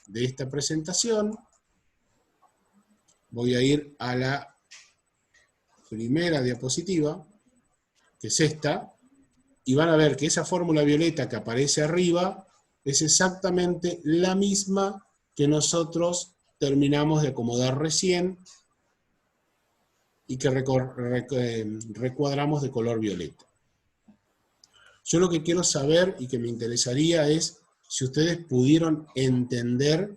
de esta presentación, voy a ir a la primera diapositiva, que es esta, y van a ver que esa fórmula violeta que aparece arriba es exactamente la misma que nosotros terminamos de acomodar recién y que recuadramos de color violeta. Yo lo que quiero saber y que me interesaría es si ustedes pudieron entender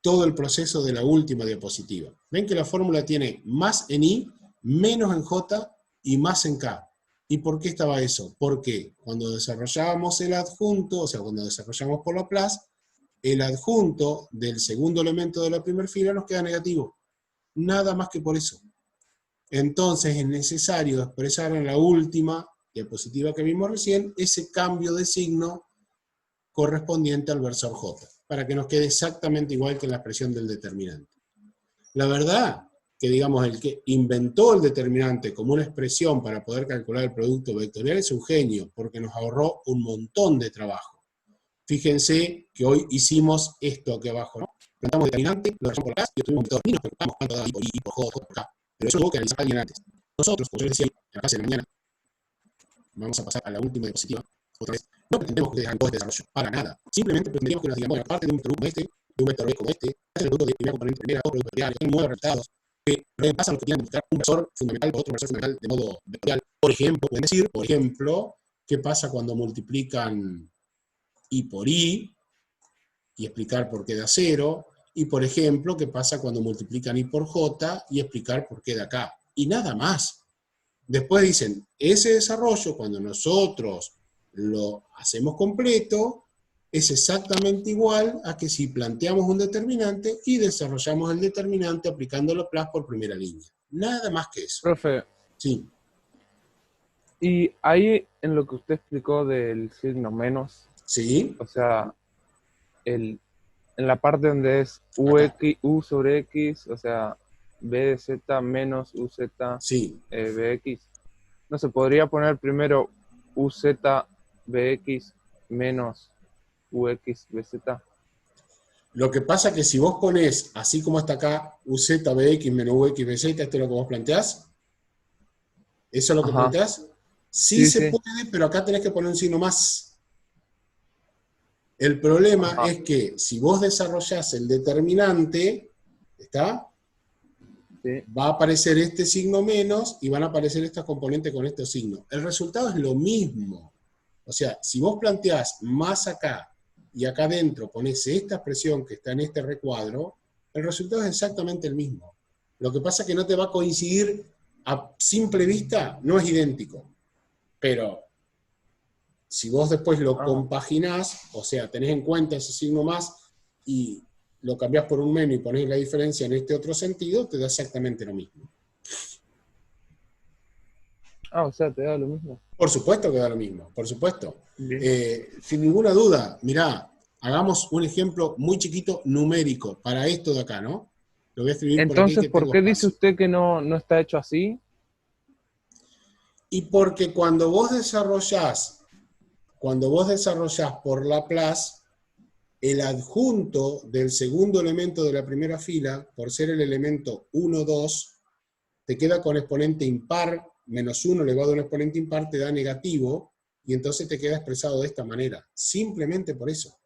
todo el proceso de la última diapositiva. Ven que la fórmula tiene más en I, menos en J y más en K. ¿Y por qué estaba eso? Porque cuando desarrollábamos el adjunto, o sea, cuando desarrollamos por Laplace, el adjunto del segundo elemento de la primera fila nos queda negativo. Nada más que por eso. Entonces es necesario expresar en la última diapositiva que vimos recién ese cambio de signo correspondiente al versor J, para que nos quede exactamente igual que en la expresión del determinante. La verdad que, digamos, el que inventó el determinante como una expresión para poder calcular el producto vectorial es un genio, porque nos ahorró un montón de trabajo. Fíjense que hoy hicimos esto aquí abajo, ¿no? Plantamos determinante, lo dejamos por acá, y obtuvimos un método, y nos preguntamos cuánto da I por I, por J, por K. Pero eso tuvo que analizar alguien antes. Nosotros, como yo les decía, en la clase de la mañana, vamos a pasar a la última diapositiva, otra vez. No pretendemos que ustedes hagan todo este desarrollo, para nada. Simplemente pretendemos que nos digan, bueno, aparte de un vector U como este, de un vector B como este, es el producto de primera componente primera, otro producto vectorial, tienen 9 resultados, que reemplazan lo que quieran mostrar un versor fundamental por otro versor fundamental de modo vectorial. Por ejemplo, pueden decir, por ejemplo, qué pasa cuando multiplican I por I, y explicar por qué da 0, y por ejemplo, qué pasa cuando multiplican I por J, y explicar por qué da K. Y nada más. Después dicen, ese desarrollo, cuando nosotros lo hacemos completo, es exactamente igual a que si planteamos un determinante y desarrollamos el determinante aplicando Laplace por primera línea. Nada más que eso. Profe, Sí. y ahí en lo que usted explicó del signo menos, ¿Sí? o sea, en la parte donde es U sobre X, o sea, B de Z menos UZ Sí. BX, ¿no se podría poner primero UZ BX menos UX BZ? Lo que pasa es que si vos ponés, así como está acá, UZBX menos UXBZ, ¿esto es lo que vos planteás? ¿Eso es lo que Ajá. planteás? Sí, Sí, se sí. puede, pero acá tenés que poner un signo más. El problema Ajá. es que si vos desarrollás el determinante, ¿está? Sí. Va a aparecer este signo menos y van a aparecer estas componentes con estos signos. El resultado es lo mismo. O sea, si vos planteás más acá y acá adentro ponés esta expresión que está en este recuadro, el resultado es exactamente el mismo. Lo que pasa es que no te va a coincidir a simple vista, no es idéntico. Pero si vos después lo Ah, compaginás, o sea, tenés en cuenta ese signo más y lo cambiás por un menos y ponés la diferencia en este otro sentido, te da exactamente lo mismo. o sea, te da lo mismo. Por supuesto que da lo mismo, por supuesto. Bien. Sin ninguna duda, mirá, hagamos un ejemplo muy chiquito numérico para esto de acá, ¿no? Lo voy a escribir por aquí Entonces, que ¿por tengo qué dice espacio. usted que no está hecho así? Y porque cuando vos desarrollás por Laplace, el adjunto del segundo elemento de la primera fila, por ser el elemento 1, 2, te queda con exponente impar, menos 1 elevado a un exponente impar te da negativo, y entonces te queda expresado de esta manera, simplemente por eso.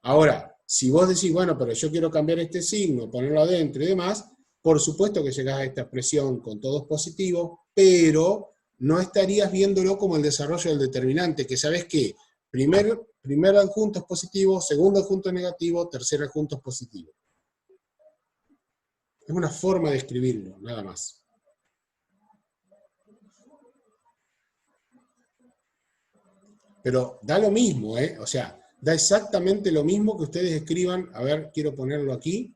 Ahora, si vos decís, bueno, pero yo quiero cambiar este signo, ponerlo adentro y demás, por supuesto que llegás a esta expresión con todos positivos, pero no estarías viéndolo como el desarrollo del determinante, que sabés que primer adjunto es positivo, segundo adjunto es negativo, tercer adjunto es positivo. Es una forma de escribirlo, nada más. Pero da lo mismo, ¿eh? O sea, da exactamente lo mismo que ustedes escriban. A ver, quiero ponerlo aquí,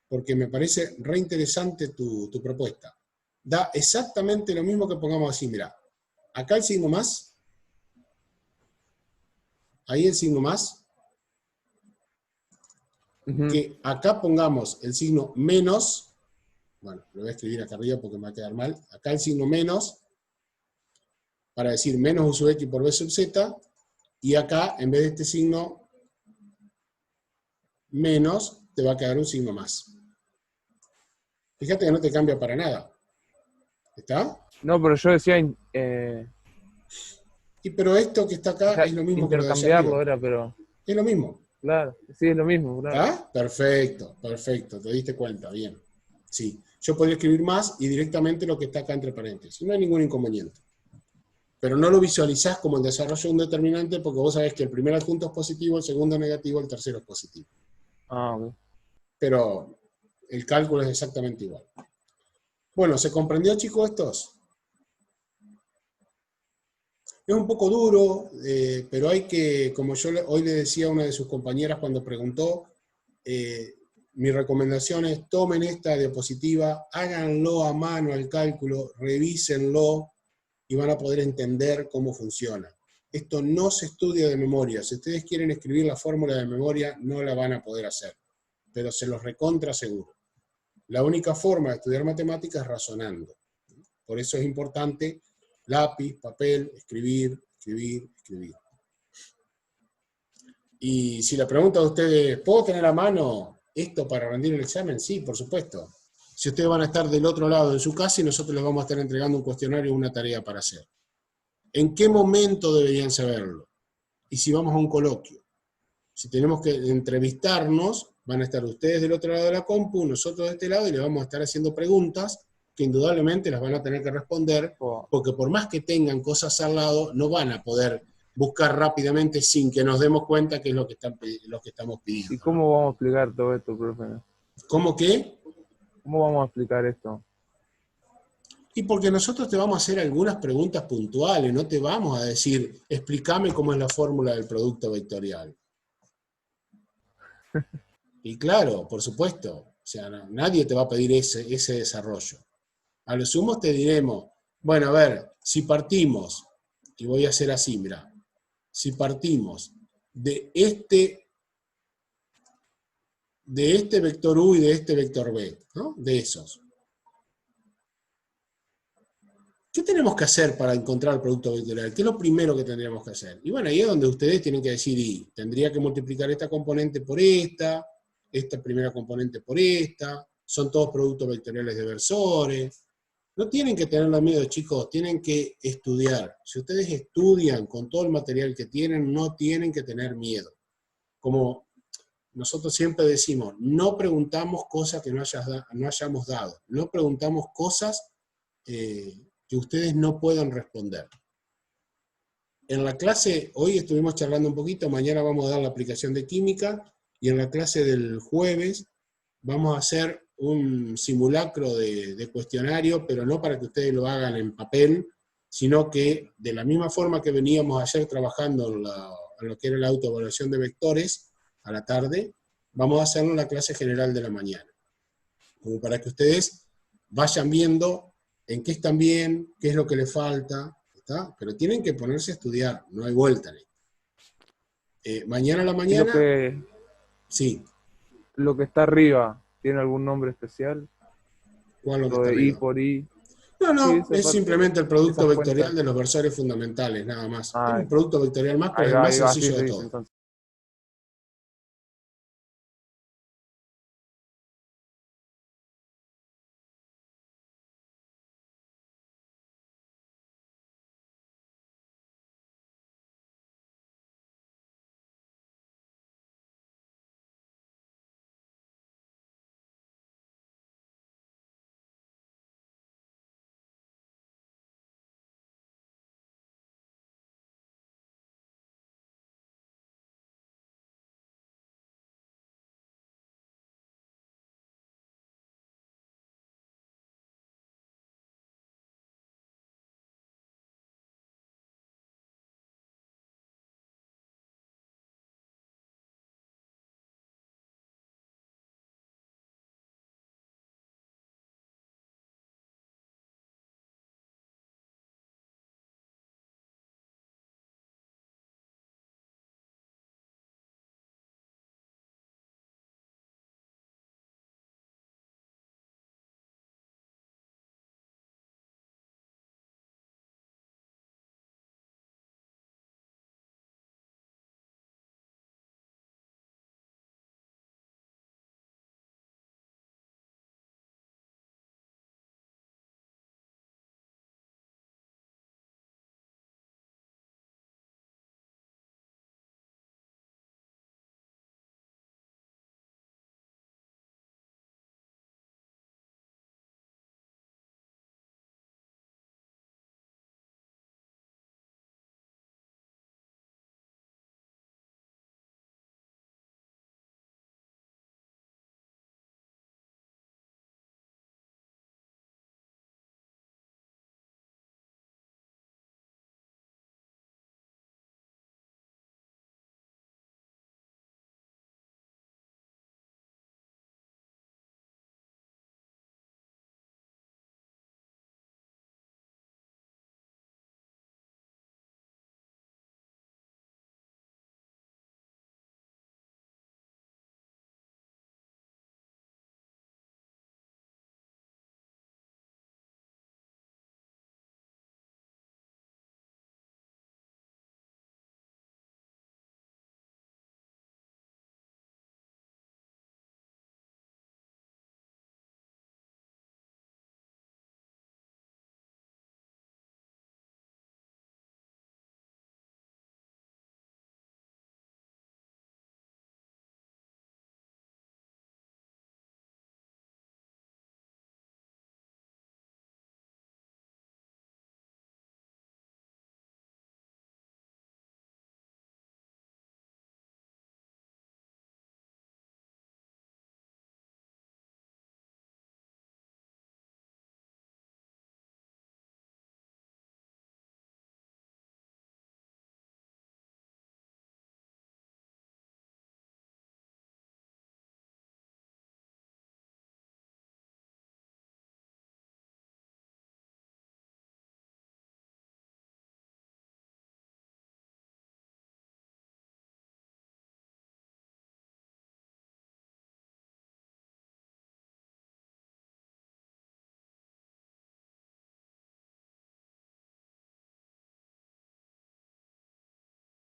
porque me parece re interesante tu propuesta. Da exactamente lo mismo que pongamos así, mirá. Acá el signo más, ahí el signo más, Ujú. que acá pongamos el signo menos, bueno, lo voy a escribir acá arriba porque me va a quedar mal, acá el signo menos, para decir menos u sub x por b sub z, y acá, en vez de este signo menos, te va a quedar un signo más. Fíjate que no te cambia para nada. ¿Está? No, pero yo decía, Y pero esto que está o acá sea, es lo mismo que lo de allá intercambiarlo arriba. era, pero Es lo mismo. claro, sí, es lo mismo, claro. ¿Está? Perfecto, perfecto. Te diste cuenta, bien. Sí. Yo podría escribir más y directamente lo que está acá entre paréntesis. No hay ningún inconveniente. Pero no lo visualizás como el desarrollo de un determinante porque vos sabés que el primer adjunto es positivo, el segundo es negativo, el tercero es positivo. Ok. Pero el cálculo es exactamente igual. Bueno, ¿se comprendió, chicos, estos? Es un poco duro, pero hay que, como yo hoy le decía a una de sus compañeras cuando preguntó, mi recomendación es tomen esta diapositiva, háganlo a mano el cálculo, revísenlo y van a poder entender cómo funciona. Esto no se estudia de memoria. Si ustedes quieren escribir la fórmula de memoria, no la van a poder hacer, pero se los recontra seguro. La única forma de estudiar matemáticas es razonando. Por eso es importante lápiz, papel, escribir, escribir, escribir. Y si la pregunta de ustedes, ¿puedo tener a mano esto para rendir el examen? Sí, por supuesto. Si ustedes van a estar del otro lado en su casa y nosotros les vamos a estar entregando un cuestionario o una tarea para hacer. ¿En qué momento deberían saberlo? Y si vamos a un coloquio. Si tenemos que entrevistarnos, van a estar ustedes del otro lado de la compu, nosotros de este lado, y les vamos a estar haciendo preguntas que indudablemente las van a tener que responder, Oh. porque por más que tengan cosas al lado, no van a poder buscar rápidamente sin que nos demos cuenta que es lo que estamos pidiendo. ¿Y cómo vamos a explicar todo esto, profe? ¿Cómo qué? ¿Cómo vamos a explicar esto? Y porque nosotros te vamos a hacer algunas preguntas puntuales, no te vamos a decir, explícame cómo es la fórmula del producto vectorial. Y claro, por supuesto, o sea, nadie te va a pedir ese desarrollo. A lo sumo te diremos, bueno, a ver, si partimos, y voy a hacer así, mira, si partimos de este vector U y de este vector B, ¿no? De esos. ¿Qué tenemos que hacer para encontrar el producto vectorial? ¿Qué es lo primero que tendríamos que hacer? Y bueno, ahí es donde ustedes tienen que decir, y tendría que multiplicar esta componente por esta primera componente por esta, son todos productos vectoriales de versores. No tienen que tenerlo miedo, chicos, tienen que estudiar. Si ustedes estudian con todo el material que tienen, no tienen que tener miedo. como nosotros siempre decimos, no preguntamos cosas que no hayamos dado, no preguntamos cosas que ustedes no puedan responder. En la clase, hoy estuvimos charlando un poquito, mañana vamos a dar la aplicación de química, y en la clase del jueves vamos a hacer un simulacro de cuestionario, pero no para que ustedes lo hagan en papel, sino que de la misma forma que veníamos ayer trabajando en lo que era la autoevaluación de vectores, a la tarde, vamos a hacerlo en la clase general de la mañana. Como para que ustedes vayan viendo en qué están bien, qué es lo que les falta, ¿está? Pero tienen que ponerse a estudiar, no hay vuelta. Mañana a la ¿Y mañana, sí. lo que está arriba tiene algún nombre especial? ¿Cuál es lo que Lo está de I arriba? por I. No, Sí, no, esa es parte, simplemente el producto esa vectorial cuenta. de los versores fundamentales, nada más. Es Ah, un producto vectorial más, pero es el más ahí va, sí sencillo de se dice todo. entonces.